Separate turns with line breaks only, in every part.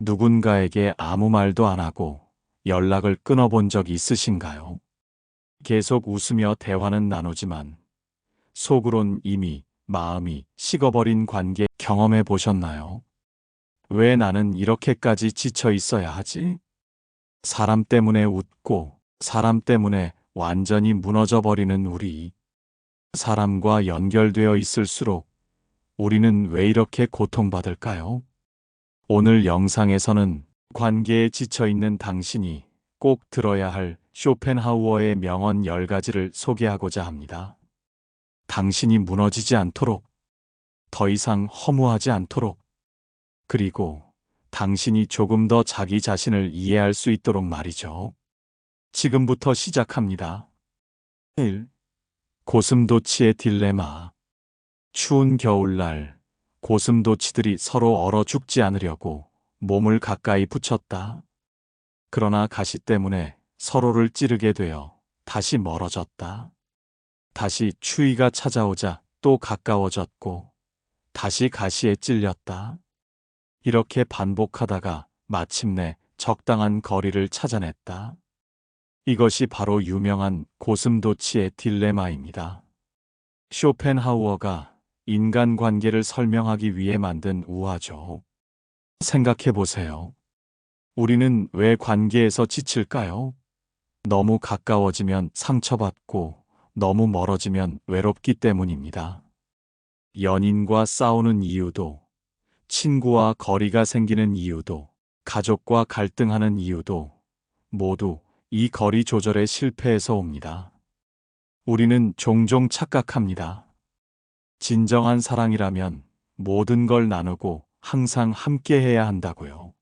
누군가에게 아무 말도 안 하고 연락을 끊어본 적 있으신가요? 계속 웃으며 대화는 나누지만 속으론 이미 마음이 식어버린 관계 경험해 보셨나요? 왜 나는 이렇게까지 지쳐 있어야 하지? 사람 때문에 웃고 사람 때문에 완전히 무너져 버리는 우리. 사람과 연결되어 있을수록 우리는 왜 이렇게 고통받을까요? 오늘 영상에서는 관계에 지쳐 있는 당신이 꼭 들어야 할 쇼펜하우어의 명언 10가지를 소개하고자 합니다. 당신이 무너지지 않도록, 더 이상 허무하지 않도록, 그리고 당신이 조금 더 자기 자신을 이해할 수 있도록 말이죠. 지금부터 시작합니다. 1. 고슴도치의 딜레마. 추운 겨울날, 고슴도치들이 서로 얼어 죽지 않으려고 몸을 가까이 붙였다. 그러나 가시 때문에 서로를 찌르게 되어 다시 멀어졌다. 다시 추위가 찾아오자 또 가까워졌고 다시 가시에 찔렸다. 이렇게 반복하다가 마침내 적당한 거리를 찾아냈다. 이것이 바로 유명한 고슴도치의 딜레마입니다. 쇼펜하우어가 인간관계를 설명하기 위해 만든 우화죠. 생각해 보세요. 우리는 왜 관계에서 지칠까요? 너무 가까워지면 상처받고 너무 멀어지면 외롭기 때문입니다. 연인과 싸우는 이유도, 친구와 거리가 생기는 이유도, 가족과 갈등하는 이유도 모두 이 거리 조절의 실패에서 옵니다. 우리는 종종 착각합니다. 진정한 사랑이라면 모든 걸 나누고 항상 함께 해야 한다고요.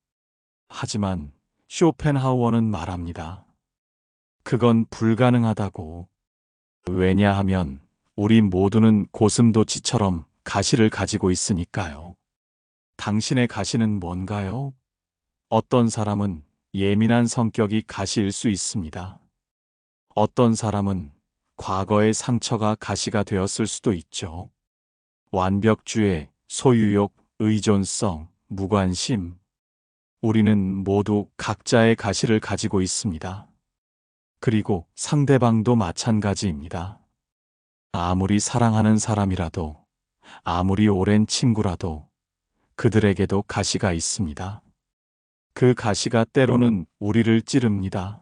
하지만 쇼펜하우어는 말합니다. 그건 불가능하다고. 왜냐하면 우리 모두는 고슴도치처럼 가시를 가지고 있으니까요. 당신의 가시는 뭔가요? 어떤 사람은 예민한 성격이 가시일 수 있습니다. 어떤 사람은 과거의 상처가 가시가 되었을 수도 있죠. 완벽주의, 소유욕, 의존성, 무관심. 우리는 모두 각자의 가시를 가지고 있습니다. 그리고 상대방도 마찬가지입니다. 아무리 사랑하는 사람이라도, 아무리 오랜 친구라도 그들에게도 가시가 있습니다. 그 가시가 때로는 우리를 찌릅니다.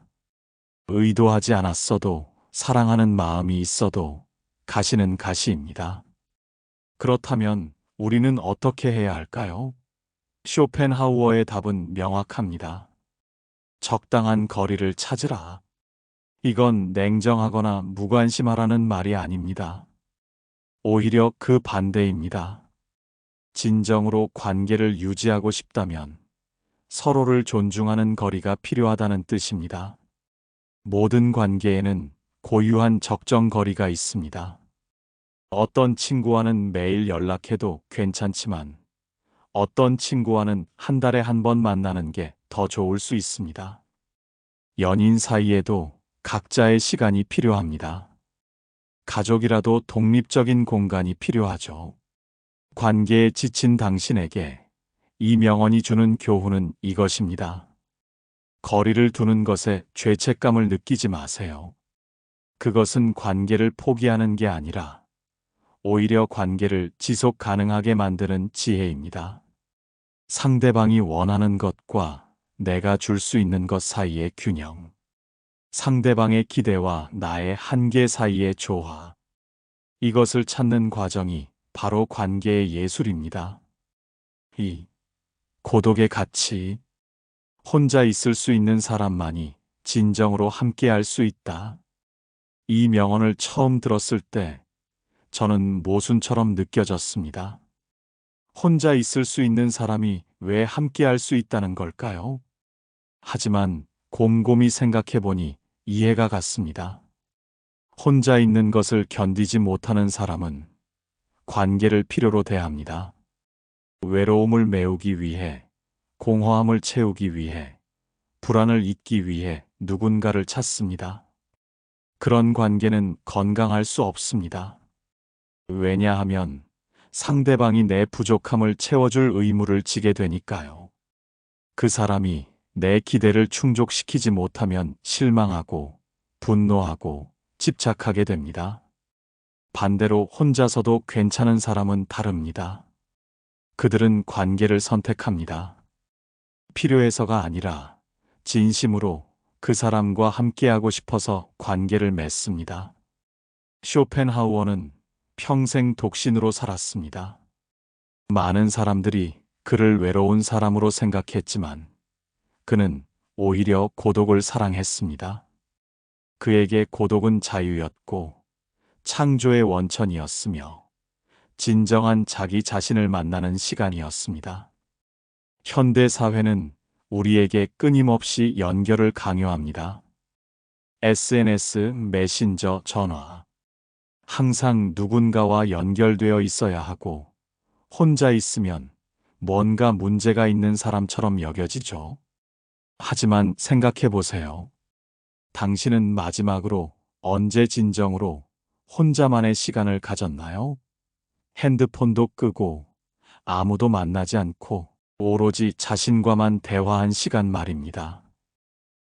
의도하지 않았어도, 사랑하는 마음이 있어도 가시는 가시입니다. 그렇다면 우리는 어떻게 해야 할까요? 쇼펜하우어의 답은 명확합니다. 적당한 거리를 찾으라. 이건 냉정하거나 무관심하라는 말이 아닙니다. 오히려 그 반대입니다. 진정으로 관계를 유지하고 싶다면 서로를 존중하는 거리가 필요하다는 뜻입니다. 모든 관계에는 고유한 적정 거리가 있습니다. 어떤 친구와는 매일 연락해도 괜찮지만 어떤 친구와는 한 달에 한 번 만나는 게 더 좋을 수 있습니다. 연인 사이에도 각자의 시간이 필요합니다. 가족이라도 독립적인 공간이 필요하죠. 관계에 지친 당신에게 이 명언이 주는 교훈은 이것입니다. 거리를 두는 것에 죄책감을 느끼지 마세요. 그것은 관계를 포기하는 게 아니라 오히려 관계를 지속 가능하게 만드는 지혜입니다. 상대방이 원하는 것과 내가 줄 수 있는 것 사이의 균형. 상대방의 기대와 나의 한계 사이의 조화. 이것을 찾는 과정이 바로 관계의 예술입니다. 2. 고독의 가치. 혼자 있을 수 있는 사람만이 진정으로 함께할 수 있다. 이 명언을 처음 들었을 때 저는 모순처럼 느껴졌습니다. 혼자 있을 수 있는 사람이 왜 함께할 수 있다는 걸까요? 하지만 곰곰이 생각해보니 이해가 갔습니다. 혼자 있는 것을 견디지 못하는 사람은 관계를 필요로 대합니다. 외로움을 메우기 위해, 공허함을 채우기 위해, 불안을 잊기 위해 누군가를 찾습니다. 그런 관계는 건강할 수 없습니다. 왜냐하면 상대방이 내 부족함을 채워줄 의무를 지게 되니까요. 그 사람이 내 기대를 충족시키지 못하면 실망하고 분노하고 집착하게 됩니다. 반대로 혼자서도 괜찮은 사람은 다릅니다. 그들은 관계를 선택합니다. 필요해서가 아니라 진심으로 그 사람과 함께하고 싶어서 관계를 맺습니다. 쇼펜하우어는 평생 독신으로 살았습니다. 많은 사람들이 그를 외로운 사람으로 생각했지만 그는 오히려 고독을 사랑했습니다. 그에게 고독은 자유였고 창조의 원천이었으며 진정한 자기 자신을 만나는 시간이었습니다. 현대 사회는 우리에게 끊임없이 연결을 강요합니다. SNS, 메신저, 전화. 항상 누군가와 연결되어 있어야 하고 혼자 있으면 뭔가 문제가 있는 사람처럼 여겨지죠. 하지만 생각해 보세요. 당신은 마지막으로 언제 진정으로 혼자만의 시간을 가졌나요? 핸드폰도 끄고 아무도 만나지 않고 오로지 자신과만 대화한 시간 말입니다.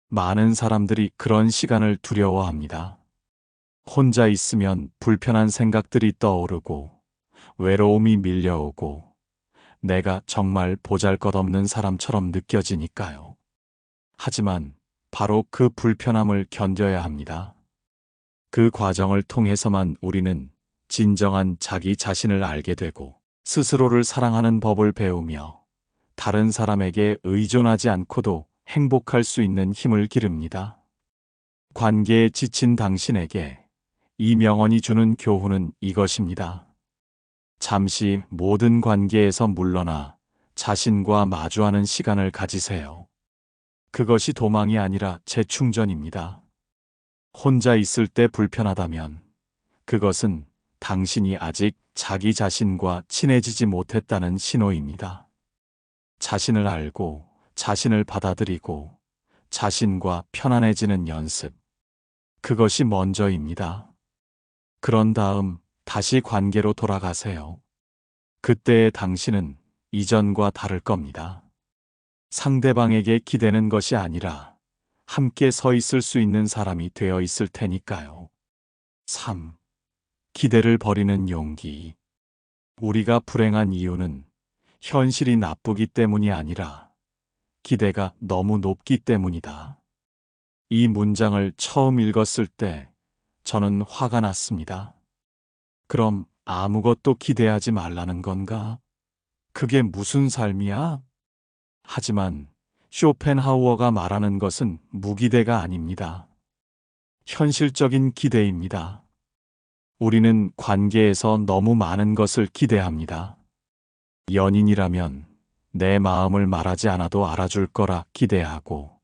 많은 사람들이 그런 시간을 두려워합니다. 혼자 있으면 불편한 생각들이 떠오르고 외로움이 밀려오고 내가 정말 보잘것없는 사람처럼 느껴지니까요. 하지만 바로 그 불편함을 견뎌야 합니다. 그 과정을 통해서만 우리는 진정한 자기 자신을 알게 되고 스스로를 사랑하는 법을 배우며 다른 사람에게 의존하지 않고도 행복할 수 있는 힘을 기릅니다. 관계에 지친 당신에게 이 명언이 주는 교훈은 이것입니다. 잠시 모든 관계에서 물러나 자신과 마주하는 시간을 가지세요. 그것이 도망이 아니라 재충전입니다. 혼자 있을 때 불편하다면 그것은 당신이 아직 자기 자신과 친해지지 못했다는 신호입니다. 자신을 알고 자신을 받아들이고 자신과 편안해지는 연습. 그것이 먼저입니다. 그런 다음 다시 관계로 돌아가세요. 그때의 당신은 이전과 다를 겁니다. 상대방에게 기대는 것이 아니라 함께 서 있을 수 있는 사람이 되어 있을 테니까요. 3. 기대를 버리는 용기. 우리가 불행한 이유는 현실이 나쁘기 때문이 아니라 기대가 너무 높기 때문이다. 이 문장을 처음 읽었을 때 저는 화가 났습니다. 그럼 아무것도 기대하지 말라는 건가? 그게 무슨 삶이야? 하지만 쇼펜하우어가 말하는 것은 무기대가 아닙니다. 현실적인 기대입니다. 우리는 관계에서 너무 많은 것을 기대합니다. 연인이라면 내 마음을 말하지 않아도 알아줄 거라 기대하고,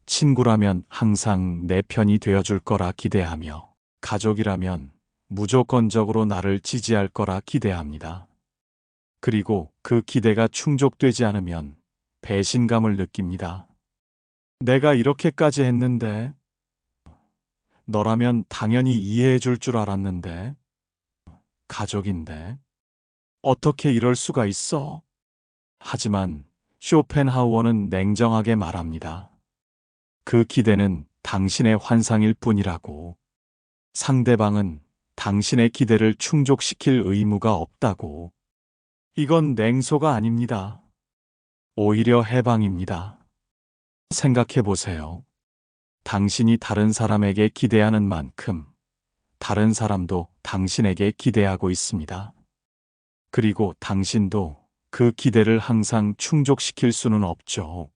친구라면 항상 내 편이 되어줄 거라 기대하며, 가족이라면 무조건적으로 나를 지지할 거라 기대합니다. 그리고 그 기대가 충족되지 않으면 배신감을 느낍니다. 내가 이렇게까지 했는데, 너라면 당연히 이해해 줄 줄 알았는데, 가족인데, 어떻게 이럴 수가 있어? 하지만 쇼펜하우어는 냉정하게 말합니다. 그 기대는 당신의 환상일 뿐이라고. 상대방은 당신의 기대를 충족시킬 의무가 없다고. 이건 냉소가 아닙니다. 오히려 해방입니다. 생각해 보세요. 당신이 다른 사람에게 기대하는 만큼 다른 사람도 당신에게 기대하고 있습니다. 그리고 당신도 그 기대를 항상 충족시킬 수는 없죠.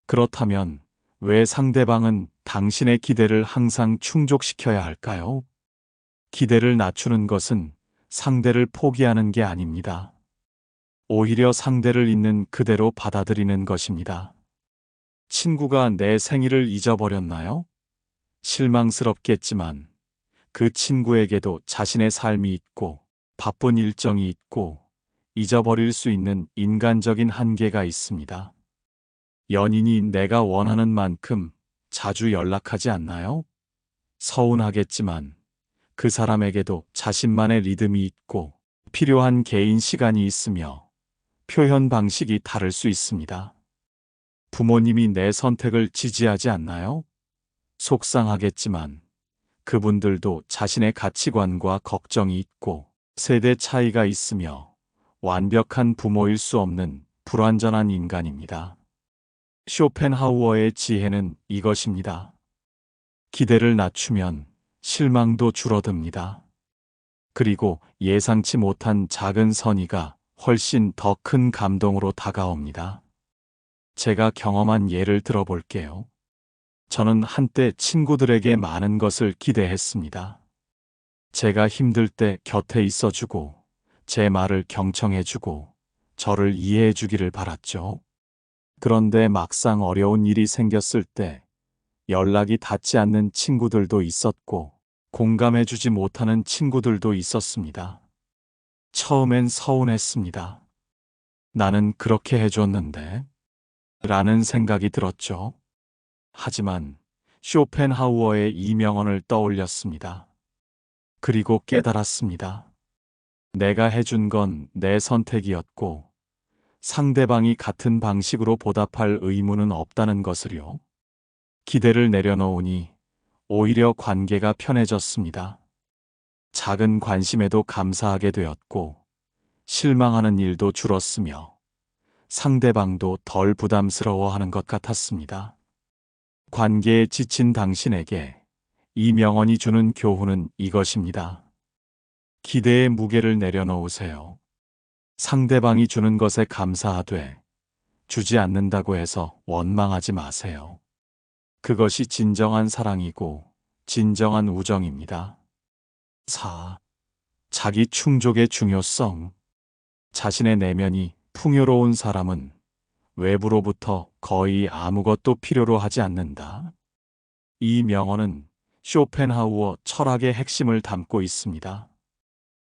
그렇다면 왜 상대방은 당신의 기대를 항상 충족시켜야 할까요? 기대를 낮추는 것은 상대를 포기하는 게 아닙니다. 오히려 상대를 있는 그대로 받아들이는 것입니다. 친구가 내 생일을 잊어버렸나요? 실망스럽겠지만 그 친구에게도 자신의 삶이 있고 바쁜 일정이 있고 잊어버릴 수 있는 인간적인 한계가 있습니다. 연인이 내가 원하는 만큼 자주 연락하지 않나요? 서운하겠지만 그 사람에게도 자신만의 리듬이 있고 필요한 개인 시간이 있으며 표현 방식이 다를 수 있습니다. 부모님이 내 선택을 지지하지 않나요? 속상하겠지만 그분들도 자신의 가치관과 걱정이 있고 세대 차이가 있으며 완벽한 부모일 수 없는 불완전한 인간입니다. 쇼펜하우어의 지혜는 이것입니다. 기대를 낮추면 실망도 줄어듭니다. 그리고 예상치 못한 작은 선의가 훨씬 더 큰 감동으로 다가옵니다. 제가 경험한 예를 들어볼게요. 저는 한때 친구들에게 많은 것을 기대했습니다. 제가 힘들 때 곁에 있어주고, 제 말을 경청해주고, 저를 이해해주기를 바랐죠. 그런데 막상 어려운 일이 생겼을 때 연락이 닿지 않는 친구들도 있었고, 공감해주지 못하는 친구들도 있었습니다. 처음엔 서운했습니다. 나는 그렇게 해줬는데? 라는 생각이 들었죠. 하지만 쇼펜하우어의 이 명언을 떠올렸습니다. 그리고 깨달았습니다. 내가 해준 건 내 선택이었고 상대방이 같은 방식으로 보답할 의무는 없다는 것을요. 기대를 내려놓으니 오히려 관계가 편해졌습니다. 작은 관심에도 감사하게 되었고 실망하는 일도 줄었으며 상대방도 덜 부담스러워하는 것 같았습니다. 관계에 지친 당신에게 이 명언이 주는 교훈은 이것입니다. 기대의 무게를 내려놓으세요. 상대방이 주는 것에 감사하되 주지 않는다고 해서 원망하지 마세요. 그것이 진정한 사랑이고 진정한 우정입니다. 4. 자기 충족의 중요성. 자신의 내면이 풍요로운 사람은 외부로부터 거의 아무것도 필요로 하지 않는다. 이 명언은 쇼펜하우어 철학의 핵심을 담고 있습니다.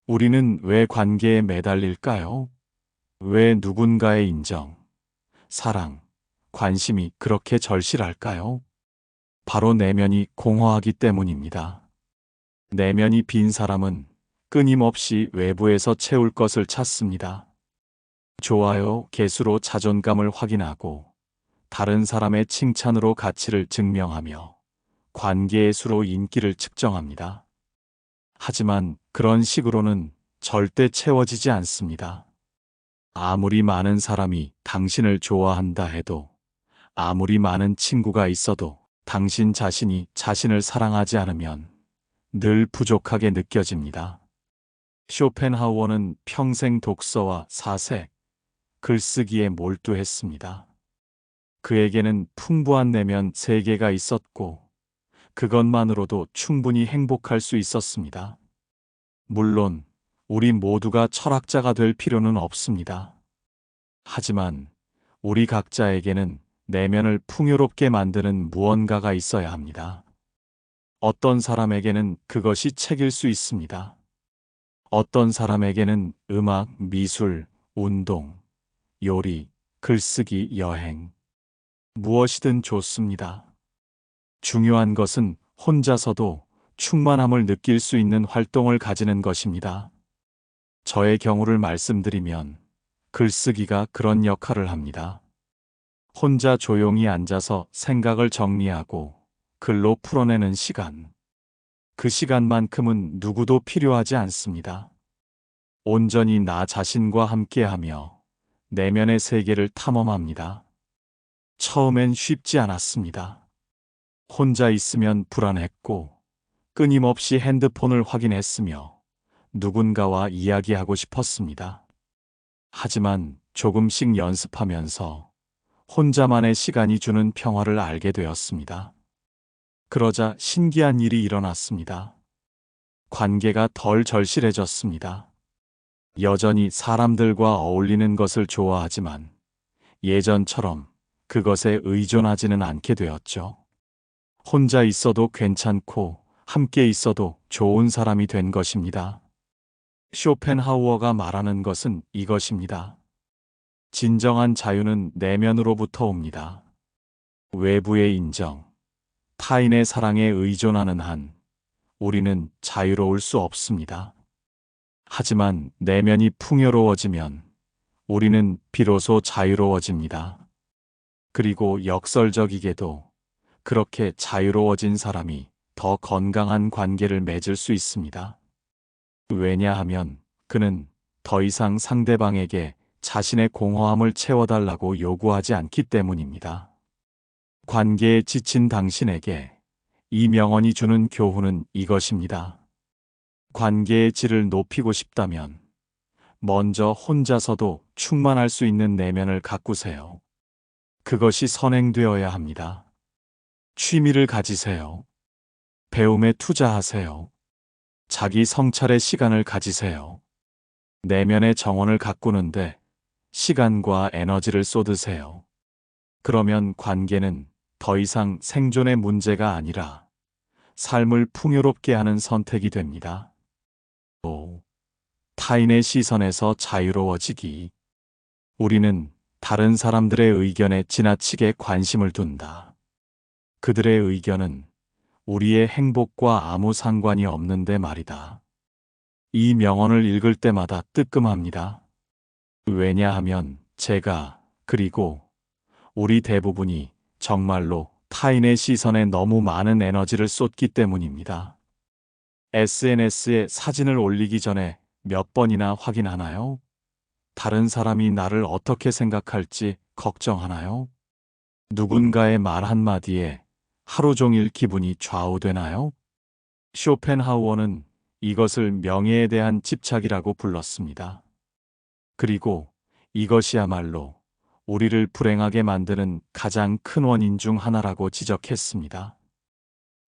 우리는 왜 관계에 매달릴까요? 왜 누군가의 인정, 사랑, 관심이 그렇게 절실할까요? 바로 내면이 공허하기 때문입니다. 내면이 빈 사람은 끊임없이 외부에서 채울 것을 찾습니다. 좋아요, 개수로 자존감을 확인하고 다른 사람의 칭찬으로 가치를 증명하며 관계의 수로 인기를 측정합니다. 하지만 그런 식으로는 절대 채워지지 않습니다. 아무리 많은 사람이 당신을 좋아한다 해도, 아무리 많은 친구가 있어도 당신 자신이 자신을 사랑하지 않으면 늘 부족하게 느껴집니다. 쇼펜하우어는 평생 독서와 사색, 글쓰기에 몰두했습니다. 그에게는 풍부한 내면 세계가 있었고 그것만으로도 충분히 행복할 수 있었습니다. 물론 우리 모두가 철학자가 될 필요는 없습니다. 하지만 우리 각자에게는 내면을 풍요롭게 만드는 무언가가 있어야 합니다. 어떤 사람에게는 그것이 책일 수 있습니다. 어떤 사람에게는 음악, 미술, 운동, 요리, 글쓰기, 여행, 무엇이든 좋습니다. 중요한 것은 혼자서도 충만함을 느낄 수 있는 활동을 가지는 것입니다. 저의 경우를 말씀드리면 글쓰기가 그런 역할을 합니다. 혼자 조용히 앉아서 생각을 정리하고 글로 풀어내는 시간. 그 시간만큼은 누구도 필요하지 않습니다. 온전히 나 자신과 함께하며 내면의 세계를 탐험합니다. 처음엔 쉽지 않았습니다. 혼자 있으면 불안했고 끊임없이 핸드폰을 확인했으며 누군가와 이야기하고 싶었습니다. 하지만 조금씩 연습하면서 혼자만의 시간이 주는 평화를 알게 되었습니다. 그러자 신기한 일이 일어났습니다. 관계가 덜 절실해졌습니다. 여전히 사람들과 어울리는 것을 좋아하지만 예전처럼 그것에 의존하지는 않게 되었죠. 혼자 있어도 괜찮고 함께 있어도 좋은 사람이 된 것입니다. 쇼펜하우어가 말하는 것은 이것입니다. 진정한 자유는 내면으로부터 옵니다. 외부의 인정, 타인의 사랑에 의존하는 한 우리는 자유로울 수 없습니다. 하지만 내면이 풍요로워지면 우리는 비로소 자유로워집니다. 그리고 역설적이게도 그렇게 자유로워진 사람이 더 건강한 관계를 맺을 수 있습니다. 왜냐하면 그는 더 이상 상대방에게 자신의 공허함을 채워달라고 요구하지 않기 때문입니다. 관계에 지친 당신에게 이 명언이 주는 교훈은 이것입니다. 관계의 질을 높이고 싶다면 먼저 혼자서도 충만할 수 있는 내면을 가꾸세요. 그것이 선행되어야 합니다. 취미를 가지세요. 배움에 투자하세요. 자기 성찰의 시간을 가지세요. 내면의 정원을 가꾸는데 시간과 에너지를 쏟으세요. 그러면 관계는 더 이상 생존의 문제가 아니라 삶을 풍요롭게 하는 선택이 됩니다. 또 타인의 시선에서 자유로워지기. 우리는 다른 사람들의 의견에 지나치게 관심을 둔다. 그들의 의견은 우리의 행복과 아무 상관이 없는데 말이다. 이 명언을 읽을 때마다 뜨끔합니다. 왜냐하면 제가 그리고 우리 대부분이 정말로 타인의 시선에 너무 많은 에너지를 쏟기 때문입니다. SNS에 사진을 올리기 전에 몇 번이나 확인하나요? 다른 사람이 나를 어떻게 생각할지 걱정하나요? 누군가의 말 한마디에 하루 종일 기분이 좌우되나요? 쇼펜하우어는 이것을 명예에 대한 집착이라고 불렀습니다. 그리고 이것이야말로 우리를 불행하게 만드는 가장 큰 원인 중 하나라고 지적했습니다.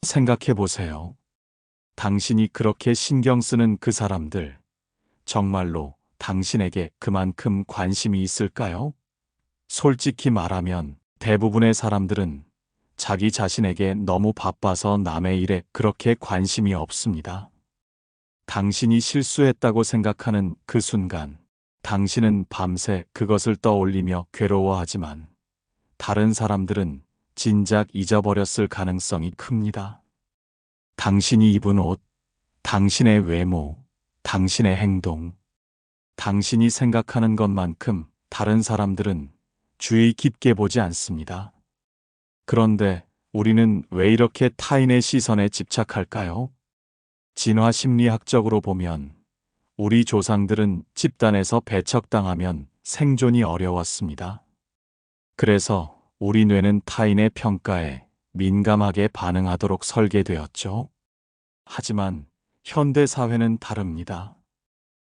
생각해 보세요. 당신이 그렇게 신경 쓰는 그 사람들, 정말로 당신에게 그만큼 관심이 있을까요? 솔직히 말하면 대부분의 사람들은 자기 자신에게 너무 바빠서 남의 일에 그렇게 관심이 없습니다. 당신이 실수했다고 생각하는 그 순간, 당신은 밤새 그것을 떠올리며 괴로워하지만 다른 사람들은 진작 잊어버렸을 가능성이 큽니다. 당신이 입은 옷, 당신의 외모, 당신의 행동, 당신이 생각하는 것만큼 다른 사람들은 주의 깊게 보지 않습니다. 그런데 우리는 왜 이렇게 타인의 시선에 집착할까요? 진화 심리학적으로 보면 우리 조상들은 집단에서 배척당하면 생존이 어려웠습니다. 그래서 우리 뇌는 타인의 평가에 민감하게 반응하도록 설계되었죠. 하지만 현대 사회는 다릅니다.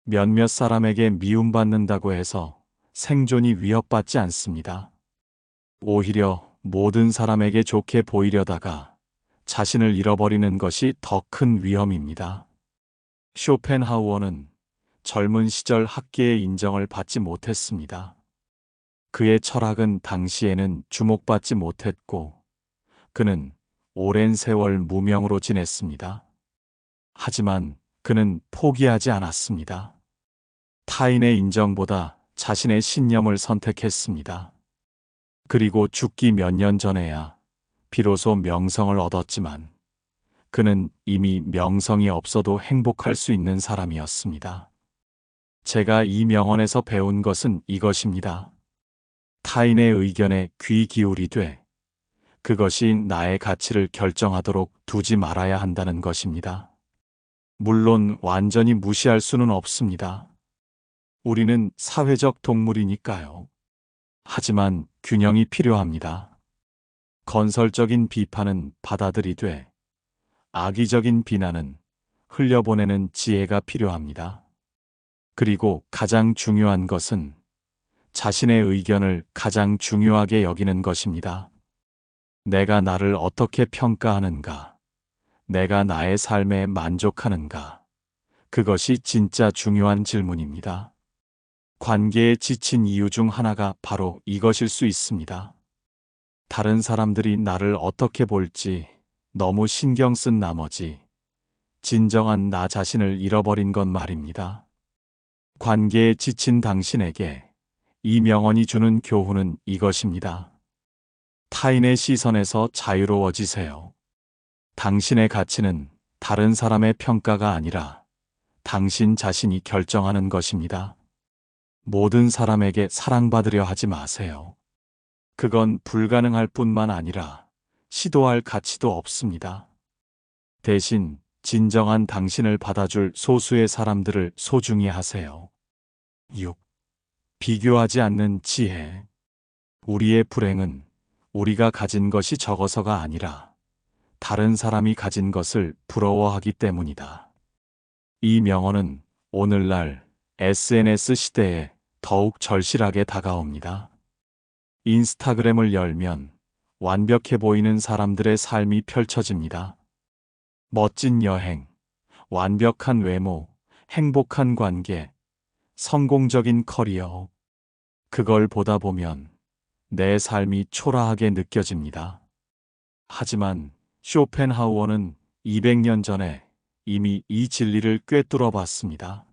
몇몇 사람에게 미움받는다고 해서 생존이 위협받지 않습니다. 오히려 모든 사람에게 좋게 보이려다가 자신을 잃어버리는 것이 더 큰 위험입니다. 쇼펜하우어는 젊은 시절 학계의 인정을 받지 못했습니다. 그의 철학은 당시에는 주목받지 못했고 그는 오랜 세월 무명으로 지냈습니다. 하지만 그는 포기하지 않았습니다. 타인의 인정보다 자신의 신념을 선택했습니다. 그리고 죽기 몇 년 전에야 비로소 명성을 얻었지만 그는 이미 명성이 없어도 행복할 수 있는 사람이었습니다. 제가 이 명언에서 배운 것은 이것입니다. 타인의 의견에 귀 기울이되 그것이 나의 가치를 결정하도록 두지 말아야 한다는 것입니다. 물론 완전히 무시할 수는 없습니다. 우리는 사회적 동물이니까요. 하지만 균형이 필요합니다. 건설적인 비판은 받아들이되 악의적인 비난은 흘려보내는 지혜가 필요합니다. 그리고 가장 중요한 것은 자신의 의견을 가장 중요하게 여기는 것입니다. 내가 나를 어떻게 평가하는가? 내가 나의 삶에 만족하는가? 그것이 진짜 중요한 질문입니다. 관계에 지친 이유 중 하나가 바로 이것일 수 있습니다. 다른 사람들이 나를 어떻게 볼지 너무 신경 쓴 나머지 진정한 나 자신을 잃어버린 건 말입니다. 관계에 지친 당신에게 이 명언이 주는 교훈은 이것입니다. 타인의 시선에서 자유로워지세요. 당신의 가치는 다른 사람의 평가가 아니라 당신 자신이 결정하는 것입니다. 모든 사람에게 사랑받으려 하지 마세요. 그건 불가능할 뿐만 아니라 시도할 가치도 없습니다. 대신 진정한 당신을 받아줄 소수의 사람들을 소중히 하세요. 6. 비교하지 않는 지혜. 우리의 불행은 우리가 가진 것이 적어서가 아니라 다른 사람이 가진 것을 부러워하기 때문이다. 이 명언은 오늘날 SNS 시대에 더욱 절실하게 다가옵니다. 인스타그램을 열면 완벽해 보이는 사람들의 삶이 펼쳐집니다. 멋진 여행, 완벽한 외모, 행복한 관계, 성공적인 커리어. 그걸 보다 보면 내 삶이 초라하게 느껴집니다. 하지만 쇼펜하우어는 200년 전에 이미 이 진리를 꿰뚫어 봤습니다.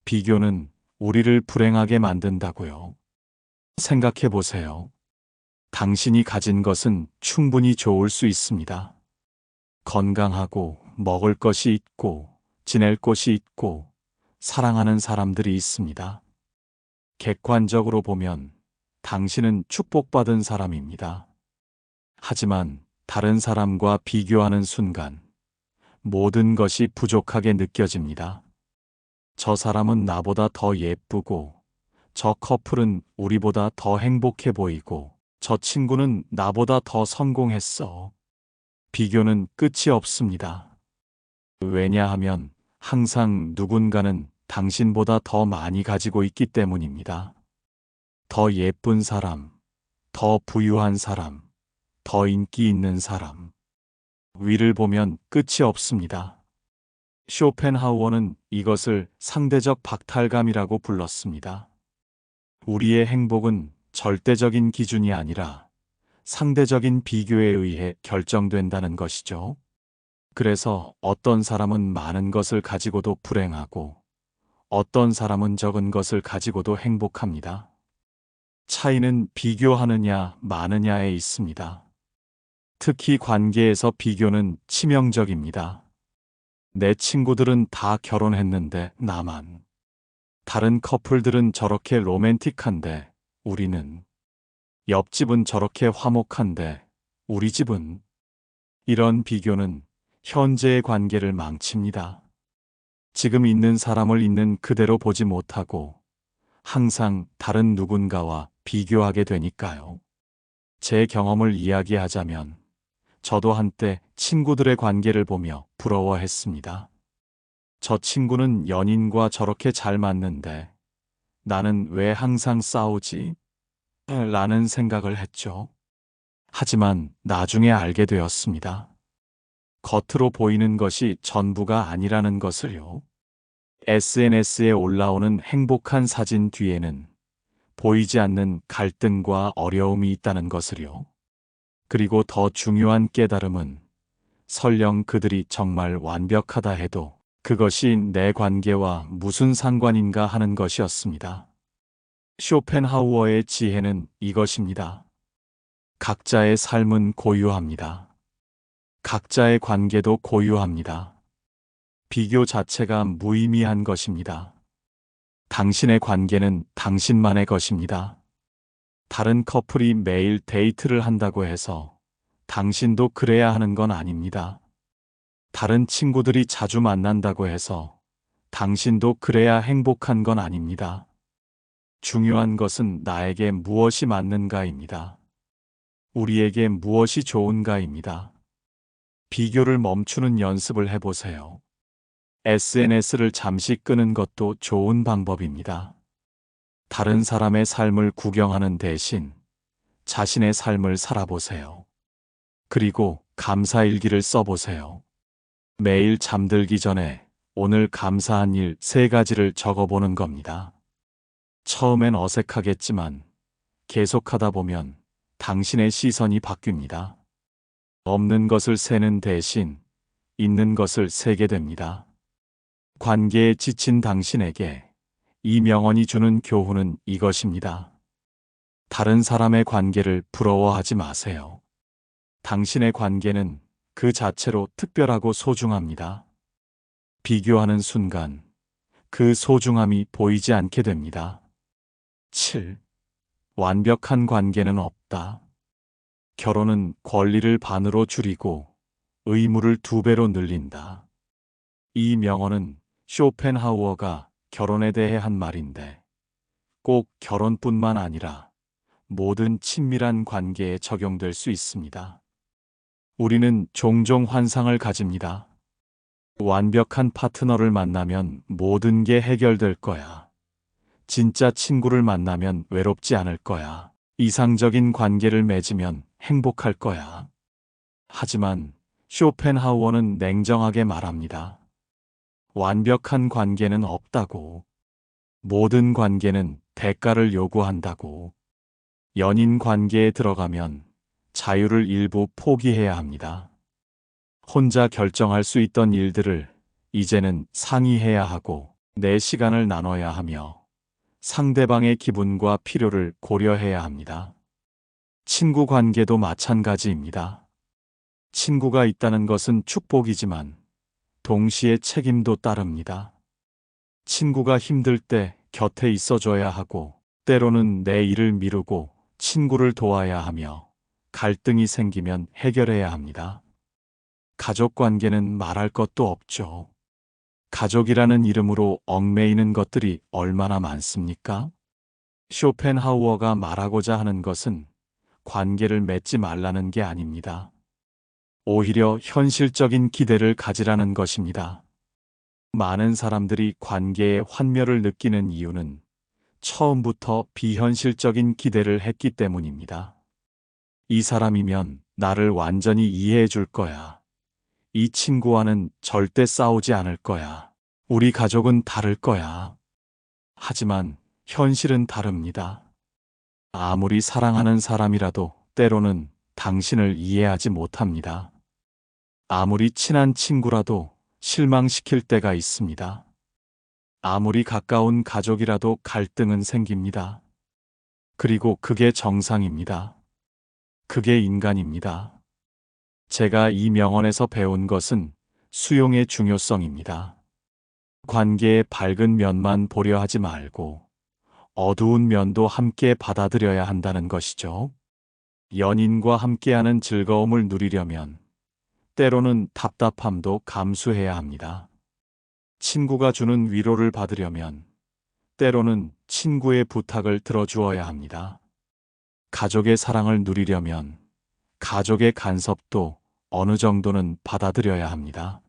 비교는 우리를 불행하게 만든다고요. 생각해 보세요. 당신이 가진 것은 충분히 좋을 수 있습니다. 건강하고 먹을 것이 있고 지낼 곳이 있고 사랑하는 사람들이 있습니다. 객관적으로 보면 당신은 축복받은 사람입니다. 하지만 다른 사람과 비교하는 순간 모든 것이 부족하게 느껴집니다. 저 사람은 나보다 더 예쁘고, 저 커플은 우리보다 더 행복해 보이고, 저 친구는 나보다 더 성공했어. 비교는 끝이 없습니다. 왜냐하면 항상 누군가는 당신보다 더 많이 가지고 있기 때문입니다. 더 예쁜 사람, 더 부유한 사람, 더 인기 있는 사람. 위를 보면 끝이 없습니다. 쇼펜하우어는 이것을 상대적 박탈감이라고 불렀습니다. 우리의 행복은 절대적인 기준이 아니라 상대적인 비교에 의해 결정된다는 것이죠. 그래서 어떤 사람은 많은 것을 가지고도 불행하고 어떤 사람은 적은 것을 가지고도 행복합니다. 차이는 비교하느냐 마느냐에 있습니다. 특히 관계에서 비교는 치명적입니다. 내 친구들은 다 결혼했는데 나만. 다른 커플들은 저렇게 로맨틱한데 우리는. 옆집은 저렇게 화목한데 우리 집은. 이런 비교는 현재의 관계를 망칩니다. 지금 있는 사람을 있는 그대로 보지 못하고 항상 다른 누군가와 비교하게 되니까요. 제 경험을 이야기하자면 저도 한때 친구들의 관계를 보며 부러워했습니다. 저 친구는 연인과 저렇게 잘 맞는데 나는 왜 항상 싸우지? 라는 생각을 했죠. 하지만 나중에 알게 되었습니다. 겉으로 보이는 것이 전부가 아니라는 것을요. SNS에 올라오는 행복한 사진 뒤에는 보이지 않는 갈등과 어려움이 있다는 것을요. 그리고 더 중요한 깨달음은 설령 그들이 정말 완벽하다 해도 그것이 내 관계와 무슨 상관인가 하는 것이었습니다. 쇼펜하우어의 지혜는 이것입니다. 각자의 삶은 고유합니다. 각자의 관계도 고유합니다. 비교 자체가 무의미한 것입니다. 당신의 관계는 당신만의 것입니다. 다른 커플이 매일 데이트를 한다고 해서 당신도 그래야 하는 건 아닙니다. 다른 친구들이 자주 만난다고 해서 당신도 그래야 행복한 건 아닙니다. 중요한 것은 나에게 무엇이 맞는가입니다. 우리에게 무엇이 좋은가입니다. 비교를 멈추는 연습을 해보세요. SNS를 잠시 끄는 것도 좋은 방법입니다. 다른 사람의 삶을 구경하는 대신 자신의 삶을 살아보세요. 그리고 감사일기를 써보세요. 매일 잠들기 전에 오늘 감사한 일 3가지를 적어보는 겁니다. 처음엔 어색하겠지만 계속하다 보면 당신의 시선이 바뀝니다. 없는 것을 세는 대신 있는 것을 세게 됩니다. 관계에 지친 당신에게 이 명언이 주는 교훈은 이것입니다. 다른 사람의 관계를 부러워하지 마세요. 당신의 관계는 그 자체로 특별하고 소중합니다. 비교하는 순간 그 소중함이 보이지 않게 됩니다. 7. 완벽한 관계는 없다. 결혼은 권리를 반으로 줄이고 의무를 2배로 늘린다. 이 명언은 쇼펜하우어가 결혼에 대해 한 말인데 꼭 결혼뿐만 아니라 모든 친밀한 관계에 적용될 수 있습니다. 우리는 종종 환상을 가집니다. 완벽한 파트너를 만나면 모든 게 해결될 거야. 진짜 친구를 만나면 외롭지 않을 거야. 이상적인 관계를 맺으면 행복할 거야. 하지만 쇼펜하우어는 냉정하게 말합니다. 완벽한 관계는 없다고. 모든 관계는 대가를 요구한다고. 연인 관계에 들어가면 자유를 일부 포기해야 합니다. 혼자 결정할 수 있던 일들을 이제는 상의해야 하고 내 시간을 나눠야 하며 상대방의 기분과 필요를 고려해야 합니다. 친구 관계도 마찬가지입니다. 친구가 있다는 것은 축복이지만 동시에 책임도 따릅니다. 친구가 힘들 때 곁에 있어줘야 하고 때로는 내 일을 미루고 친구를 도와야 하며 갈등이 생기면 해결해야 합니다. 가족 관계는 말할 것도 없죠. 가족이라는 이름으로 얽매이는 것들이 얼마나 많습니까? 쇼펜하우어가 말하고자 하는 것은 관계를 맺지 말라는 게 아닙니다. 오히려 현실적인 기대를 가지라는 것입니다. 많은 사람들이 관계의 환멸을 느끼는 이유는 처음부터 비현실적인 기대를 했기 때문입니다. 이 사람이면 나를 완전히 이해해 줄 거야. 이 친구와는 절대 싸우지 않을 거야. 우리 가족은 다를 거야. 하지만 현실은 다릅니다. 아무리 사랑하는 사람이라도 때로는 당신을 이해하지 못합니다. 아무리 친한 친구라도 실망시킬 때가 있습니다. 아무리 가까운 가족이라도 갈등은 생깁니다. 그리고 그게 정상입니다. 그게 인간입니다. 제가 이 명언에서 배운 것은 수용의 중요성입니다. 관계의 밝은 면만 보려 하지 말고 어두운 면도 함께 받아들여야 한다는 것이죠. 연인과 함께하는 즐거움을 누리려면 때로는 답답함도 감수해야 합니다. 친구가 주는 위로를 받으려면 때로는 친구의 부탁을 들어주어야 합니다. 가족의 사랑을 누리려면 가족의 간섭도 어느 정도는 받아들여야 합니다.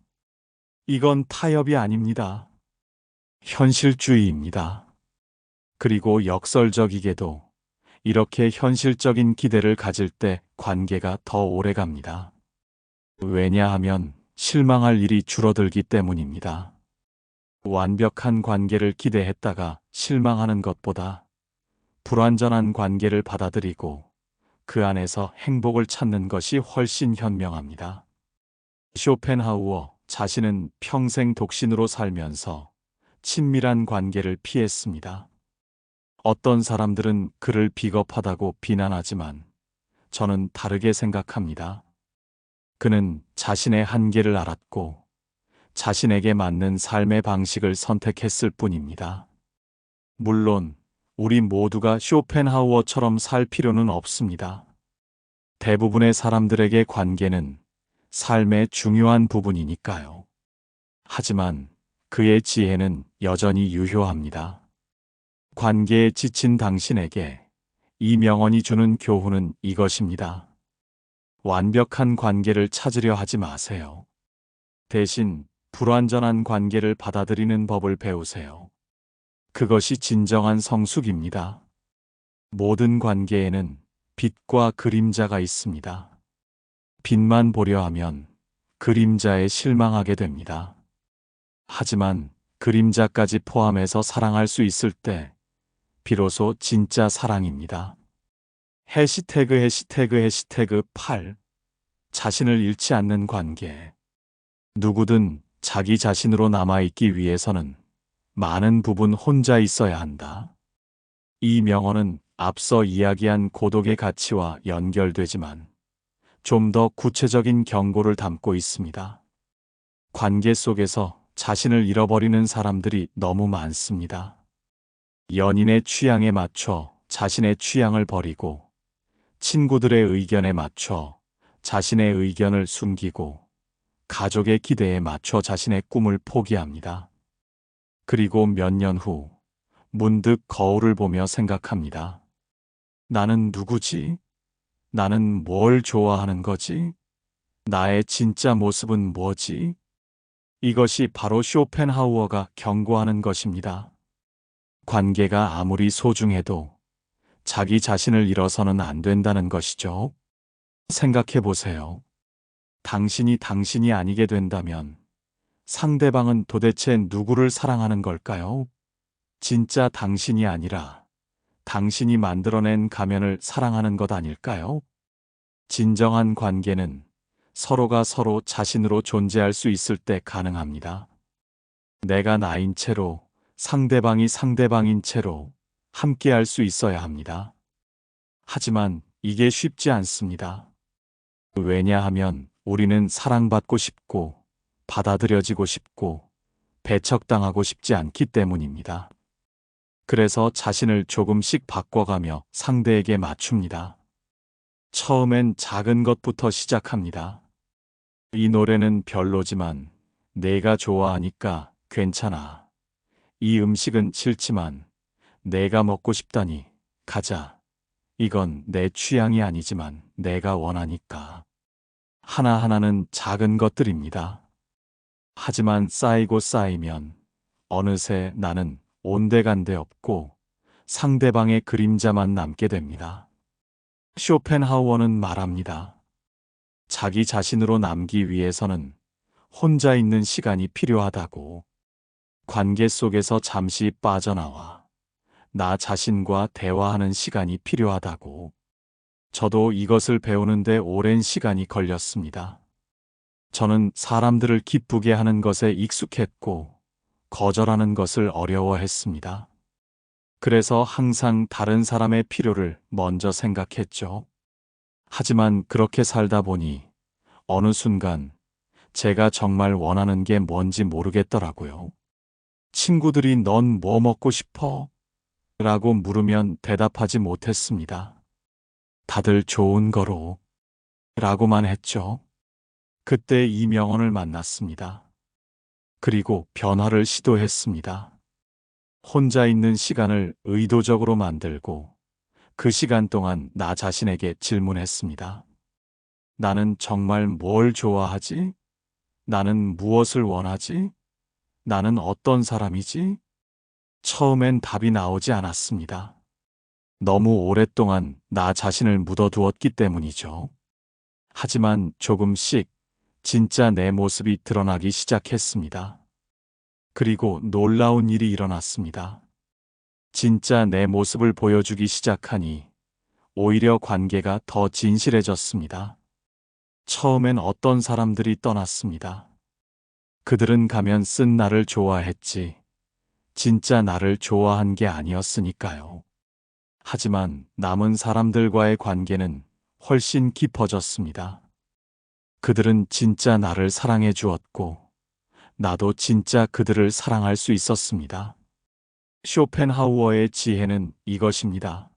이건 타협이 아닙니다. 현실주의입니다. 그리고 역설적이게도 이렇게 현실적인 기대를 가질 때 관계가 더 오래 갑니다. 왜냐하면 실망할 일이 줄어들기 때문입니다. 완벽한 관계를 기대했다가 실망하는 것보다 불완전한 관계를 받아들이고 그 안에서 행복을 찾는 것이 훨씬 현명합니다. 쇼펜하우어 자신은 평생 독신으로 살면서 친밀한 관계를 피했습니다. 어떤 사람들은 그를 비겁하다고 비난하지만 저는 다르게 생각합니다. 그는 자신의 한계를 알았고 자신에게 맞는 삶의 방식을 선택했을 뿐입니다. 물론 우리 모두가 쇼펜하우어처럼 살 필요는 없습니다. 대부분의 사람들에게 관계는 삶의 중요한 부분이니까요. 하지만 그의 지혜는 여전히 유효합니다. 관계에 지친 당신에게 이 명언이 주는 교훈은 이것입니다. 완벽한 관계를 찾으려 하지 마세요. 대신 불완전한 관계를 받아들이는 법을 배우세요. 그것이 진정한 성숙입니다. 모든 관계에는 빛과 그림자가 있습니다. 빛만 보려 하면 그림자에 실망하게 됩니다. 하지만 그림자까지 포함해서 사랑할 수 있을 때 비로소 진짜 사랑입니다. 해시태그 8 자신을 잃지 않는 관계. 누구든 자기 자신으로 남아있기 위해서는 많은 부분 혼자 있어야 한다. 이 명언은 앞서 이야기한 고독의 가치와 연결되지만 좀 더 구체적인 경고를 담고 있습니다. 관계 속에서 자신을 잃어버리는 사람들이 너무 많습니다. 연인의 취향에 맞춰 자신의 취향을 버리고 친구들의 의견에 맞춰 자신의 의견을 숨기고 가족의 기대에 맞춰 자신의 꿈을 포기합니다. 그리고 몇 년 후 문득 거울을 보며 생각합니다. 나는 누구지? 나는 뭘 좋아하는 거지? 나의 진짜 모습은 뭐지? 이것이 바로 쇼펜하우어가 경고하는 것입니다. 관계가 아무리 소중해도 자기 자신을 잃어서는 안 된다는 것이죠. 생각해 보세요. 당신이 당신이 아니게 된다면 상대방은 도대체 누구를 사랑하는 걸까요? 진짜 당신이 아니라 당신이 만들어낸 가면을 사랑하는 것 아닐까요? 진정한 관계는 서로가 서로 자신으로 존재할 수 있을 때 가능합니다. 내가 나인 채로 상대방이 상대방인 채로 함께할 수 있어야 합니다. 하지만 이게 쉽지 않습니다. 왜냐하면 우리는 사랑받고 싶고 받아들여지고 싶고 배척당하고 싶지 않기 때문입니다. 그래서 자신을 조금씩 바꿔가며 상대에게 맞춥니다. 처음엔 작은 것부터 시작합니다. 이 노래는 별로지만 내가 좋아하니까 괜찮아. 이 음식은 싫지만 내가 먹고 싶다니 가자. 이건 내 취향이 아니지만 내가 원하니까. 하나하나는 작은 것들입니다. 하지만 쌓이고 쌓이면 어느새 나는 온데간데 없고 상대방의 그림자만 남게 됩니다. 쇼펜하우어는 말합니다. 자기 자신으로 남기 위해서는 혼자 있는 시간이 필요하다고. 관계 속에서 잠시 빠져나와 나 자신과 대화하는 시간이 필요하다고. 저도 이것을 배우는데 오랜 시간이 걸렸습니다. 저는 사람들을 기쁘게 하는 것에 익숙했고 거절하는 것을 어려워했습니다. 그래서 항상 다른 사람의 필요를 먼저 생각했죠. 하지만 그렇게 살다 보니 어느 순간 제가 정말 원하는 게 뭔지 모르겠더라고요. 친구들이 넌 뭐 먹고 싶어? 라고 물으면 대답하지 못했습니다. 다들 좋은 거로 라고만 했죠. 그때 이 명언을 만났습니다. 그리고 변화를 시도했습니다. 혼자 있는 시간을 의도적으로 만들고 그 시간 동안 나 자신에게 질문했습니다. 나는 정말 뭘 좋아하지? 나는 무엇을 원하지? 나는 어떤 사람이지? 처음엔 답이 나오지 않았습니다. 너무 오랫동안 나 자신을 묻어두었기 때문이죠. 하지만 조금씩 진짜 내 모습이 드러나기 시작했습니다. 그리고 놀라운 일이 일어났습니다. 진짜 내 모습을 보여주기 시작하니 오히려 관계가 더 진실해졌습니다. 처음엔 어떤 사람들이 떠났습니다. 그들은 가면 쓴 나를 좋아했지 진짜 나를 좋아한 게 아니었으니까요. 하지만 남은 사람들과의 관계는 훨씬 깊어졌습니다. 그들은 진짜 나를 사랑해 주었고 나도 진짜 그들을 사랑할 수 있었습니다. 쇼펜하우어의 지혜는 이것입니다.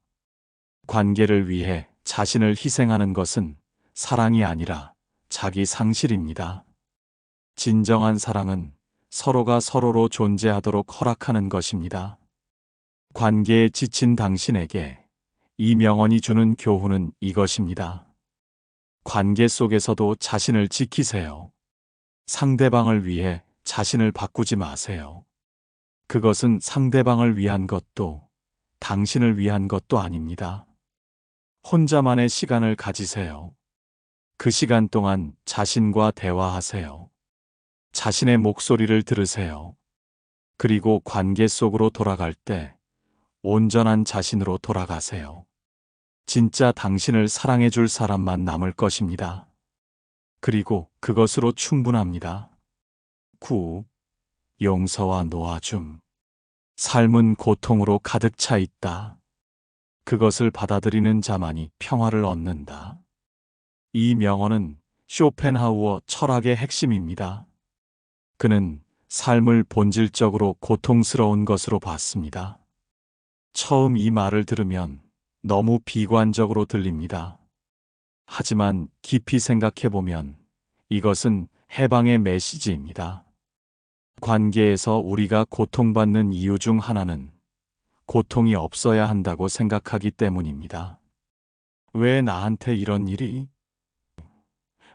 관계를 위해 자신을 희생하는 것은 사랑이 아니라 자기 상실입니다. 진정한 사랑은 서로가 서로로 존재하도록 허락하는 것입니다. 관계에 지친 당신에게 이 명언이 주는 교훈은 이것입니다. 관계 속에서도 자신을 지키세요. 상대방을 위해 자신을 바꾸지 마세요. 그것은 상대방을 위한 것도 당신을 위한 것도 아닙니다. 혼자만의 시간을 가지세요. 그 시간 동안 자신과 대화하세요. 자신의 목소리를 들으세요. 그리고 관계 속으로 돌아갈 때 온전한 자신으로 돌아가세요. 진짜 당신을 사랑해 줄 사람만 남을 것입니다. 그리고 그것으로 충분합니다. 9. 용서와 놓아줌. 삶은 고통으로 가득 차 있다. 그것을 받아들이는 자만이 평화를 얻는다. 이 명언은 쇼펜하우어 철학의 핵심입니다. 그는 삶을 본질적으로 고통스러운 것으로 봤습니다. 처음 이 말을 들으면 너무 비관적으로 들립니다. 하지만 깊이 생각해보면 이것은 해방의 메시지입니다. 관계에서 우리가 고통받는 이유 중 하나는 고통이 없어야 한다고 생각하기 때문입니다. 왜 나한테 이런 일이?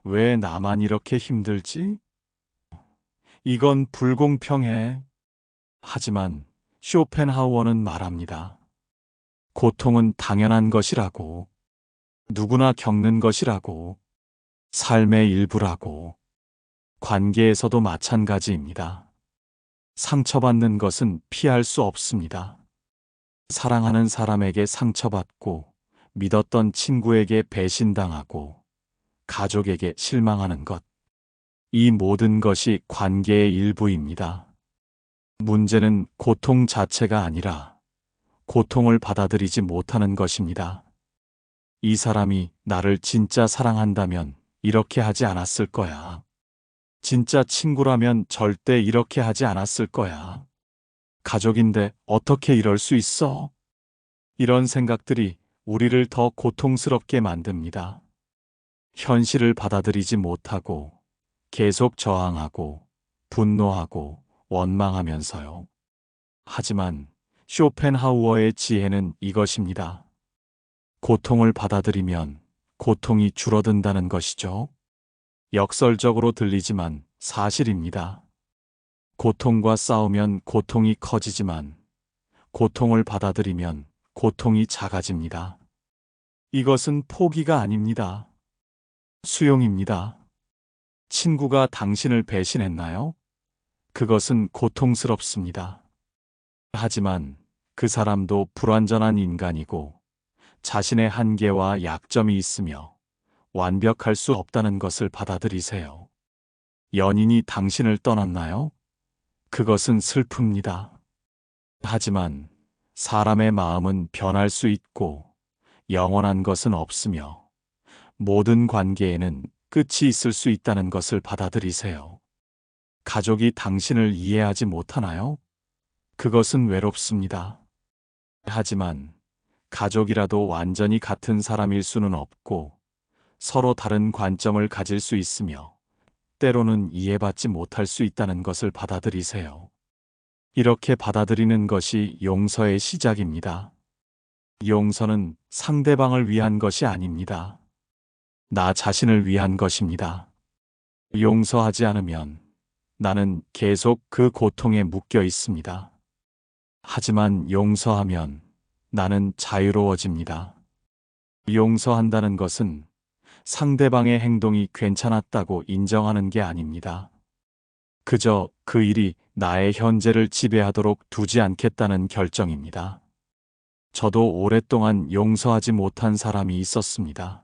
왜 나만 이렇게 힘들지? 이건 불공평해. 하지만 쇼펜하우어는 말합니다. 고통은 당연한 것이라고, 누구나 겪는 것이라고, 삶의 일부라고, 관계에서도 마찬가지입니다. 상처받는 것은 피할 수 없습니다. 사랑하는 사람에게 상처받고, 믿었던 친구에게 배신당하고, 가족에게 실망하는 것. 이 모든 것이 관계의 일부입니다. 문제는 고통 자체가 아니라 고통을 받아들이지 못하는 것입니다. 이 사람이 나를 진짜 사랑한다면 이렇게 하지 않았을 거야. 진짜 친구라면 절대 이렇게 하지 않았을 거야. 가족인데 어떻게 이럴 수 있어? 이런 생각들이 우리를 더 고통스럽게 만듭니다. 현실을 받아들이지 못하고 계속 저항하고 분노하고 원망하면서요. 하지만 쇼펜하우어의 지혜는 이것입니다. 고통을 받아들이면 고통이 줄어든다는 것이죠. 역설적으로 들리지만 사실입니다. 고통과 싸우면 고통이 커지지만 고통을 받아들이면 고통이 작아집니다. 이것은 포기가 아닙니다. 수용입니다. 친구가 당신을 배신했나요? 그것은 고통스럽습니다. 하지만 그 사람도 불완전한 인간이고 자신의 한계와 약점이 있으며 완벽할 수 없다는 것을 받아들이세요. 연인이 당신을 떠났나요? 그것은 슬픕니다. 하지만 사람의 마음은 변할 수 있고 영원한 것은 없으며 모든 관계에는 끝이 있을 수 있다는 것을 받아들이세요. 가족이 당신을 이해하지 못하나요? 그것은 외롭습니다. 하지만 가족이라도 완전히 같은 사람일 수는 없고 서로 다른 관점을 가질 수 있으며 때로는 이해받지 못할 수 있다는 것을 받아들이세요. 이렇게 받아들이는 것이 용서의 시작입니다. 용서는 상대방을 위한 것이 아닙니다. 나 자신을 위한 것입니다. 용서하지 않으면 나는 계속 그 고통에 묶여 있습니다. 하지만 용서하면 나는 자유로워집니다. 용서한다는 것은 상대방의 행동이 괜찮았다고 인정하는 게 아닙니다. 그저 그 일이 나의 현재를 지배하도록 두지 않겠다는 결정입니다. 저도 오랫동안 용서하지 못한 사람이 있었습니다.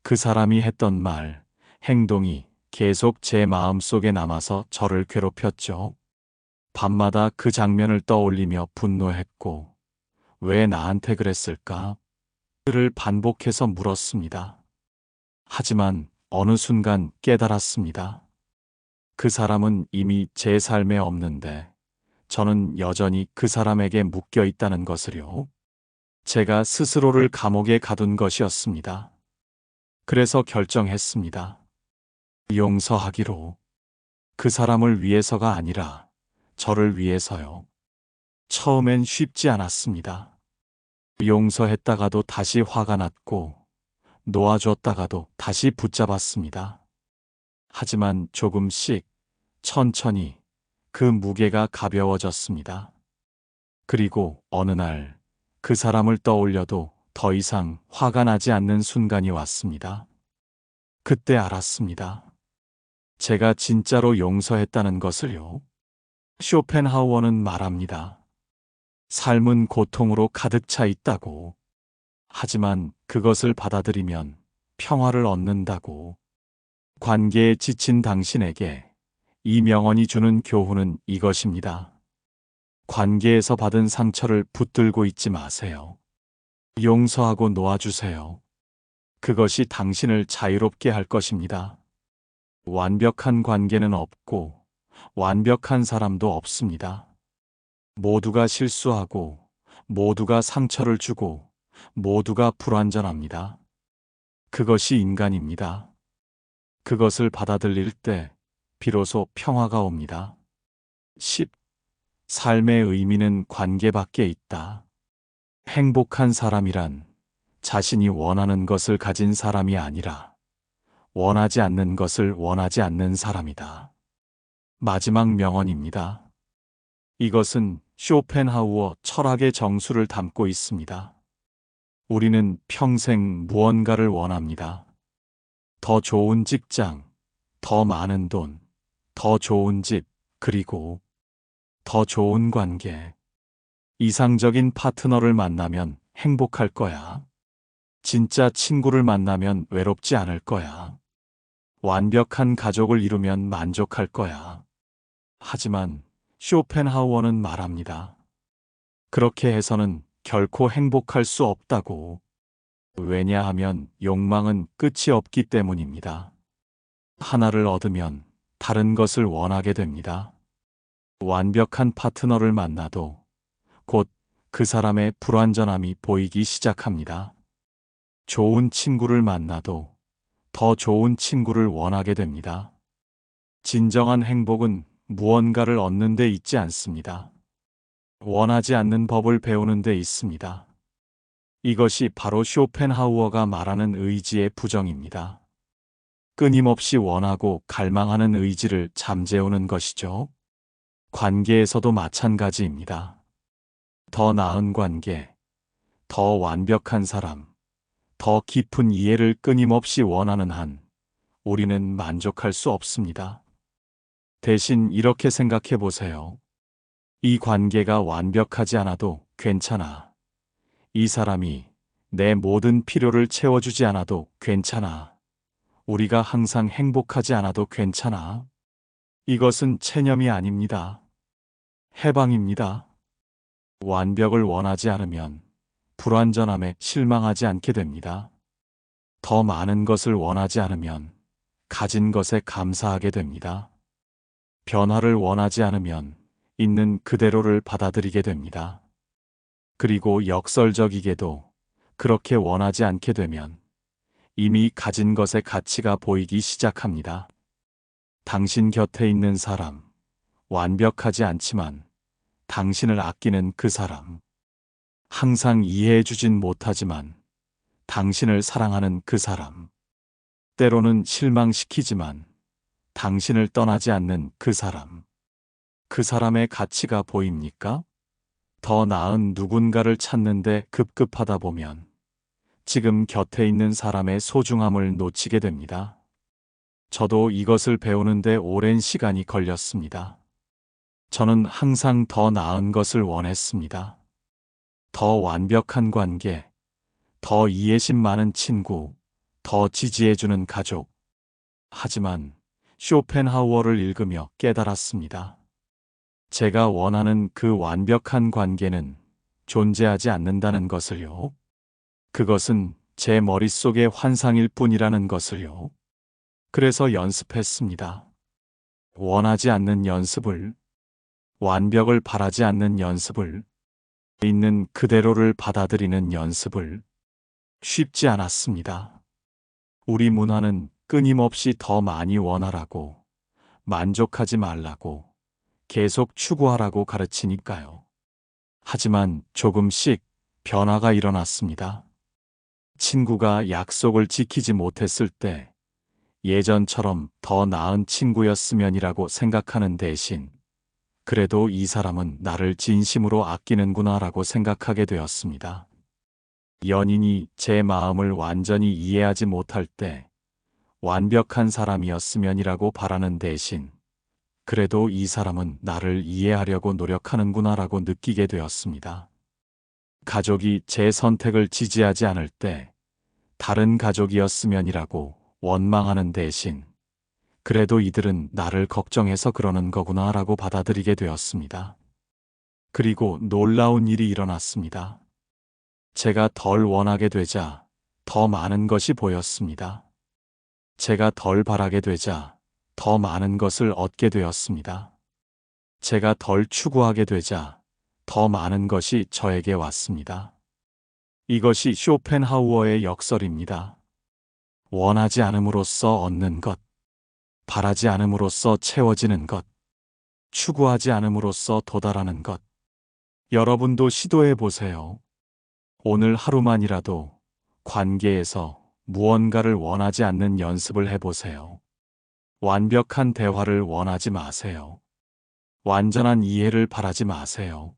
그 사람이 했던 말, 행동이 계속 제 마음속에 남아서 저를 괴롭혔죠. 밤마다 그 장면을 떠올리며 분노했고, 왜 나한테 그랬을까? 를 반복해서 물었습니다. 하지만 어느 순간 깨달았습니다. 그 사람은 이미 제 삶에 없는데 저는 여전히 그 사람에게 묶여 있다는 것을요. 제가 스스로를 감옥에 가둔 것이었습니다. 그래서 결정했습니다. 용서하기로. 그 사람을 위해서가 아니라 저를 위해서요. 처음엔 쉽지 않았습니다. 용서했다가도 다시 화가 났고 놓아줬다가도 다시 붙잡았습니다. 하지만 조금씩 천천히 그 무게가 가벼워졌습니다. 그리고 어느 날 그 사람을 떠올려도 더 이상 화가 나지 않는 순간이 왔습니다. 그때 알았습니다. 제가 진짜로 용서했다는 것을요. 쇼펜하우어는 말합니다. 삶은 고통으로 가득 차 있다고. 하지만 그것을 받아들이면 평화를 얻는다고. 관계에 지친 당신에게 이 명언이 주는 교훈은 이것입니다. 관계에서 받은 상처를 붙들고 있지 마세요. 용서하고 놓아주세요. 그것이 당신을 자유롭게 할 것입니다. 완벽한 관계는 없고 완벽한 사람도 없습니다. 모두가 실수하고 모두가 상처를 주고 모두가 불완전합니다. 그것이 인간입니다. 그것을 받아들일 때 비로소 평화가 옵니다. 10. 삶의 의미는 관계 밖에 있다. 행복한 사람이란 자신이 원하는 것을 가진 사람이 아니라 원하지 않는 것을 원하지 않는 사람이다. 마지막 명언입니다. 이것은 쇼펜하우어 철학의 정수를 담고 있습니다. 우리는 평생 무언가를 원합니다. 더 좋은 직장, 더 많은 돈, 더 좋은 집, 그리고 더 좋은 관계. 이상적인 파트너를 만나면 행복할 거야. 진짜 친구를 만나면 외롭지 않을 거야. 완벽한 가족을 이루면 만족할 거야. 하지만 쇼펜하우어는 말합니다. 그렇게 해서는 결코 행복할 수 없다고. 왜냐하면 욕망은 끝이 없기 때문입니다. 하나를 얻으면 다른 것을 원하게 됩니다. 완벽한 파트너를 만나도 곧 그 사람의 불완전함이 보이기 시작합니다. 좋은 친구를 만나도 더 좋은 친구를 원하게 됩니다. 진정한 행복은 무언가를 얻는 데 있지 않습니다. 원하지 않는 법을 배우는 데 있습니다. 이것이 바로 쇼펜하우어가 말하는 의지의 부정입니다. 끊임없이 원하고 갈망하는 의지를 잠재우는 것이죠. 관계에서도 마찬가지입니다. 더 나은 관계, 더 완벽한 사람, 더 깊은 이해를 끊임없이 원하는 한 우리는 만족할 수 없습니다. 대신 이렇게 생각해 보세요. 이 관계가 완벽하지 않아도 괜찮아. 이 사람이 내 모든 필요를 채워주지 않아도 괜찮아. 우리가 항상 행복하지 않아도 괜찮아. 이것은 체념이 아닙니다. 해방입니다. 완벽을 원하지 않으면 불완전함에 실망하지 않게 됩니다. 더 많은 것을 원하지 않으면 가진 것에 감사하게 됩니다. 변화를 원하지 않으면 있는 그대로를 받아들이게 됩니다. 그리고 역설적이게도 그렇게 원하지 않게 되면 이미 가진 것의 가치가 보이기 시작합니다. 당신 곁에 있는 사람, 완벽하지 않지만 당신을 아끼는 그 사람, 항상 이해해주진 못하지만 당신을 사랑하는 그 사람, 때로는 실망시키지만 당신을 떠나지 않는 그 사람, 그 사람의 가치가 보입니까? 더 나은 누군가를 찾는데 급급하다 보면 지금 곁에 있는 사람의 소중함을 놓치게 됩니다. 저도 이것을 배우는데 오랜 시간이 걸렸습니다. 저는 항상 더 나은 것을 원했습니다. 더 완벽한 관계, 더 이해심 많은 친구, 더 지지해주는 가족. 하지만 쇼펜하우어를 읽으며 깨달았습니다. 제가 원하는 그 완벽한 관계는 존재하지 않는다는 것을요. 그것은 제 머릿속의 환상일 뿐이라는 것을요. 그래서 연습했습니다. 원하지 않는 연습을, 완벽을 바라지 않는 연습을, 있는 그대로를 받아들이는 연습을. 쉽지 않았습니다. 우리 문화는 끊임없이 더 많이 원하라고, 만족하지 말라고, 계속 추구하라고 가르치니까요. 하지만 조금씩 변화가 일어났습니다. 친구가 약속을 지키지 못했을 때 예전처럼 더 나은 친구였으면이라고 생각하는 대신 그래도 이 사람은 나를 진심으로 아끼는구나라고 생각하게 되었습니다. 연인이 제 마음을 완전히 이해하지 못할 때 완벽한 사람이었으면이라고 바라는 대신 그래도 이 사람은 나를 이해하려고 노력하는구나라고 느끼게 되었습니다. 가족이 제 선택을 지지하지 않을 때 다른 가족이었으면이라고 원망하는 대신 그래도 이들은 나를 걱정해서 그러는 거구나라고 받아들이게 되었습니다. 그리고 놀라운 일이 일어났습니다. 제가 덜 원하게 되자 더 많은 것이 보였습니다. 제가 덜 바라게 되자 더 많은 것을 얻게 되었습니다. 제가 덜 추구하게 되자 더 많은 것이 저에게 왔습니다. 이것이 쇼펜하우어의 역설입니다. 원하지 않음으로써 얻는 것, 바라지 않음으로써 채워지는 것, 추구하지 않음으로써 도달하는 것. 여러분도 시도해 보세요. 오늘 하루만이라도 관계에서 무언가를 원하지 않는 연습을 해보세요. 완벽한 대화를 원하지 마세요. 완전한 이해를 바라지 마세요.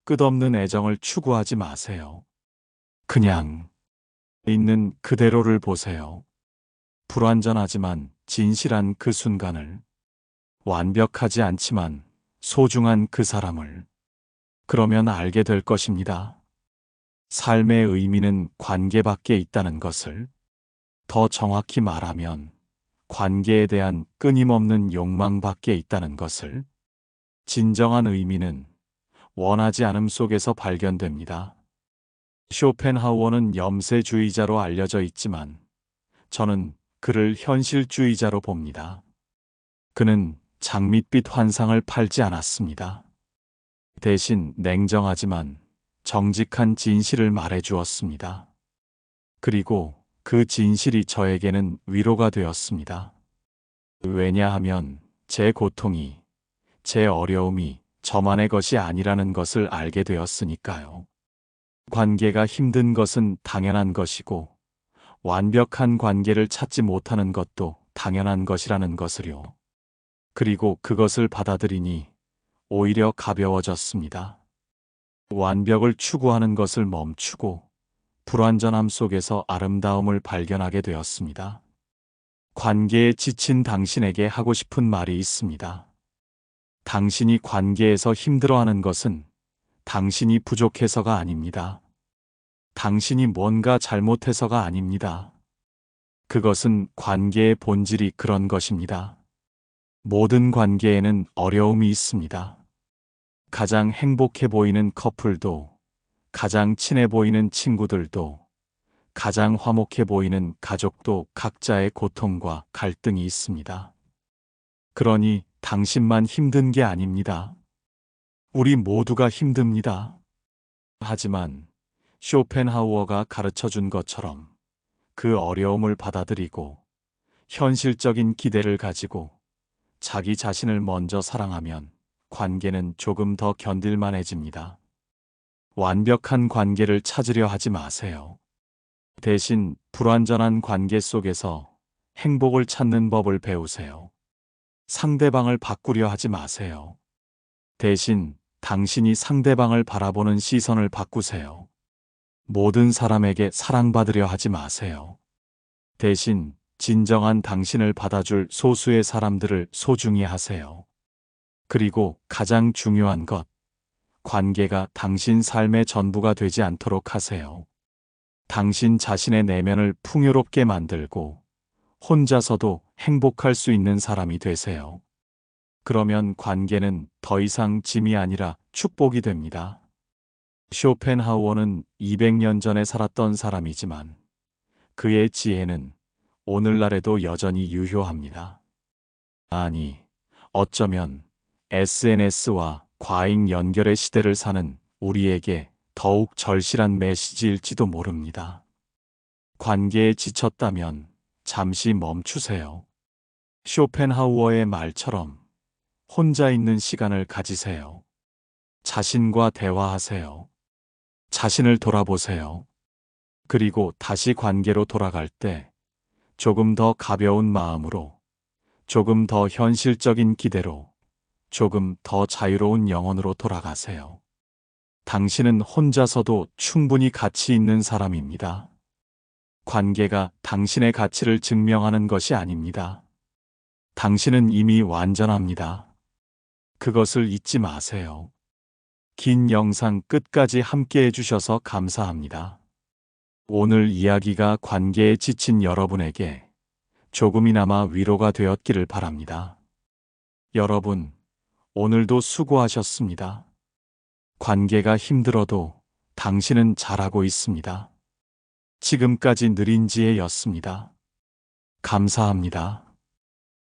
끝없는 애정을 추구하지 마세요. 그냥 있는 그대로를 보세요. 불완전하지만 진실한 그 순간을, 완벽하지 않지만 소중한 그 사람을. 그러면 알게 될 것입니다. 삶의 의미는 관계 밖에 있다는 것을. 더 정확히 말하면 관계에 대한 끊임없는 욕망 밖에 있다는 것을. 진정한 의미는 원하지 않음 속에서 발견됩니다. 쇼펜하우어는 염세주의자로 알려져 있지만 저는 그를 현실주의자로 봅니다. 그는 장밋빛 환상을 팔지 않았습니다. 대신 냉정하지만 정직한 진실을 말해 주었습니다. 그리고 그 진실이 저에게는 위로가 되었습니다. 왜냐하면 제 고통이, 제 어려움이 저만의 것이 아니라는 것을 알게 되었으니까요. 관계가 힘든 것은 당연한 것이고, 완벽한 관계를 찾지 못하는 것도 당연한 것이라는 것을요. 그리고 그것을 받아들이니 오히려 가벼워졌습니다. 완벽을 추구하는 것을 멈추고 불완전함 속에서 아름다움을 발견하게 되었습니다. 관계에 지친 당신에게 하고 싶은 말이 있습니다. 당신이 관계에서 힘들어하는 것은 당신이 부족해서가 아닙니다. 당신이 뭔가 잘못해서가 아닙니다. 그것은 관계의 본질이 그런 것입니다. 모든 관계에는 어려움이 있습니다. 가장 행복해 보이는 커플도, 가장 친해 보이는 친구들도, 가장 화목해 보이는 가족도 각자의 고통과 갈등이 있습니다. 그러니 당신만 힘든 게 아닙니다. 우리 모두가 힘듭니다. 하지만 쇼펜하우어가 가르쳐 준 것처럼 그 어려움을 받아들이고 현실적인 기대를 가지고 자기 자신을 먼저 사랑하면 관계는 조금 더 견딜만해집니다. 완벽한 관계를 찾으려 하지 마세요. 대신 불완전한 관계 속에서 행복을 찾는 법을 배우세요. 상대방을 바꾸려 하지 마세요. 대신 당신이 상대방을 바라보는 시선을 바꾸세요. 모든 사람에게 사랑받으려 하지 마세요. 대신 진정한 당신을 받아줄 소수의 사람들을 소중히 하세요. 그리고 가장 중요한 것, 관계가 당신 삶의 전부가 되지 않도록 하세요. 당신 자신의 내면을 풍요롭게 만들고 혼자서도 행복할 수 있는 사람이 되세요. 그러면 관계는 더 이상 짐이 아니라 축복이 됩니다. 쇼펜하우어는 200년 전에 살았던 사람이지만 그의 지혜는 오늘날에도 여전히 유효합니다. 아니, 어쩌면 SNS와 과잉 연결의 시대를 사는 우리에게 더욱 절실한 메시지일지도 모릅니다. 관계에 지쳤다면 잠시 멈추세요. 쇼펜하우어의 말처럼 혼자 있는 시간을 가지세요. 자신과 대화하세요. 자신을 돌아보세요. 그리고 다시 관계로 돌아갈 때 조금 더 가벼운 마음으로, 조금 더 현실적인 기대로, 조금 더 자유로운 영혼으로 돌아가세요. 당신은 혼자서도 충분히 가치 있는 사람입니다. 관계가 당신의 가치를 증명하는 것이 아닙니다. 당신은 이미 완전합니다. 그것을 잊지 마세요. 긴 영상 끝까지 함께 해주셔서 감사합니다. 오늘 이야기가 관계에 지친 여러분에게 조금이나마 위로가 되었기를 바랍니다. 여러분, 오늘도 수고하셨습니다. 관계가 힘들어도 당신은 잘하고 있습니다. 지금까지 느린지혜였습니다. 감사합니다.